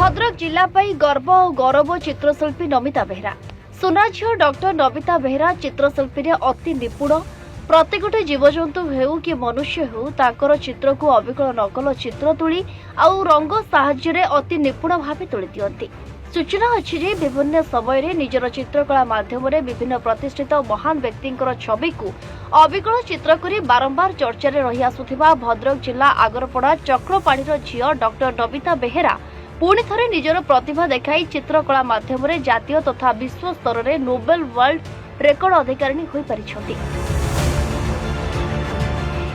भद्रक जिला गर्व और गौरव चित्रशिल्पी नमिता बेहरा सुना झील डॉक्टर नमिता बेहरा चित्रशिल्पी रे अति निपुण प्रत्येकटे जीवजंतु हेउ कि मनुष्य हेउ ताकर चित्र को अविकल नकल चित्र तुली आउ रंग साहाय्य अति निपुण भाव तुली दियंती। सूचना अच्छी जे विभिन्न समय निजर चित्रकला माध्यम विभिन्न प्रतिष्ठित महान व्यक्तिंकर छवि को अविकल चित्र करी बारंबार चर्चा रही आसुथिबा भद्रक जिला आगरपड़ा चक्रपाणीर झियो डॉक्टर नमिता बेहरा पुणी थरे निजर प्रतिभा देखाई चित्रकला माध्यम जातीय तथा विश्व स्तर में नोबेल वर्ल्ड रेकर्ड अधिकारिणी होई परिछंती।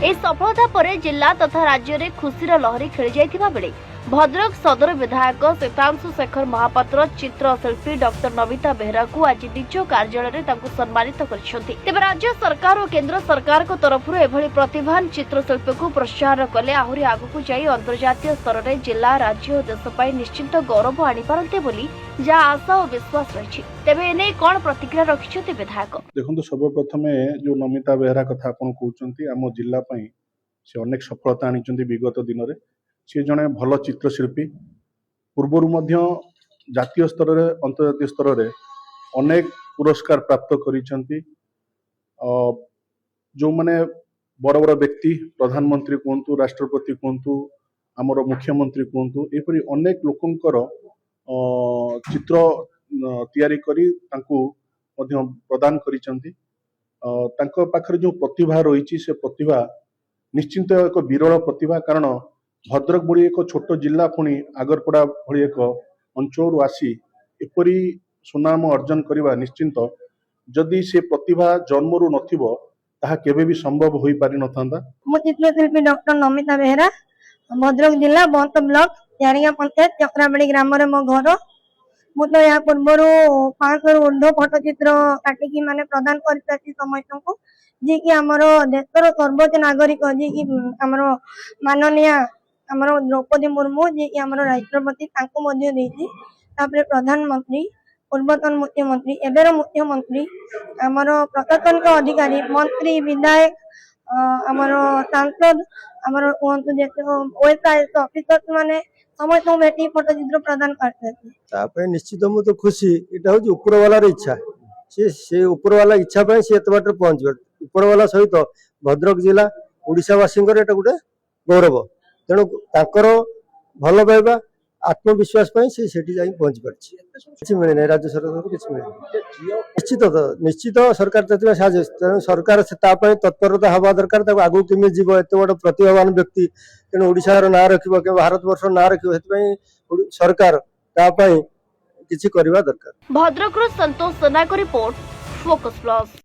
ए सफलता परे जिला तथा राज्य में खुशीर लहरी खेली जाइथिबा बेले भद्रक सदर विधायक श्वेतांशु शेखर महापात्र चित्रशिल्पी डॉक्टर नमिता बेहरा को आज निज कार्यालय सम्मानित करछंती। तेबे राज्य सरकार और केंद्र सरकार को तरफ एभली प्रतिभान चित्रशिल्पी को प्रोत्साहन कले आहुरी आगकू जाई अंतर्जातीय स्तर में जिला राज्य और देश पर निश्चित गौरव आनी पारंते बोली जहाँ आशा और विश्वास रही। तेबे एने कौन प्रतिक्रिया रखिछंती विधायक? देखंतु सर्वप्रथम जो नमिता बेहरा कथा आपण कहउचंती आम जिला पई से अनेक सफलता आनिचंती विगत दिन रे। सी जने भल चित्रशिल्पी पूर्वर मध्य जातीय स्तर रे अंतर्जातीय स्तर रे अनेक पुरस्कार प्राप्त करिसंती। जो माने बड़ बड़ व्यक्ति प्रधानमंत्री कहतु राष्ट्रपति कहतु आमर मुख्यमंत्री कहतु एपरी अनेक लोकंकर चित्र तैयारी करी तांको मध्य प्रदान करिसंती। तांको पाखरे जो प्रतिभा रही से प्रतिभा निश्चिंत एक विरल प्रतिभा, कारण भद्रक भली एक छोट जिला पुणी आगरपड़ा भली एक अंचल आसी एपरी सुनाम अर्जन करवा निश्चिंत जदि से प्रतिभा जन्मरू नथिबो ताहा केबे भी संभव होई पारि नथांदा। मो चित्रशिल्पी डॉक्टर नमिता बेहरा भद्रक जिला बंत ब्लॉक यारिया पंचायत चक्राबाड़ी ग्राम रे मो घर। मु तो या पूर्व 500 ऊर्ध्व फटचित्र काटिकी माने प्रदान करछि समस्त को जे कि हमर देशर सर्वोच्च नागरिक जे कि हमर माननीय हमर द्रौपदी मुर्मू जे कि हमर राष्ट्रपति तांको मध्ये देछि। तापर प्रधानमंत्री पूर्वतन मुख्यमंत्री एबेर मुख्यमंत्री हमर प्रशासनिक अधिकारी मंत्री विधायक हमर सांसद हमर कोंतु जे ओएसआईएस ऑफिसर माने समस्त बेटी फटचित्र प्रदान करते। तापर निश्चित मु तो खुशी एटा हो ऊपर वाला रे इच्छा से ऊपर वाला इच्छा पे से एत बाटर पहुंच ऊपर वाला सहित भद्रक जिला ओडिशावासी एटा गोटे गौरव। तेणु ताकर भल पाइबा आत्मविश्वास से सेठी जाई पहुंच पारछि। किछि मिले नै राज्य सरकार किछि मिले निश्चित सरकार तत्व साजे। तेणु सरकार से ता पय तत्परता हवा दरकार। ताको आगु केमे जीव एत बड़ प्रतिभावान व्यक्ति तेणु ओडिशार ना रखिबो के भारत वर्ष ना रखिबो हेतु सरकार ता पय किछि करबा दरकार। भद्रक संतोष सेना को रिपोर्ट फोकस प्लस।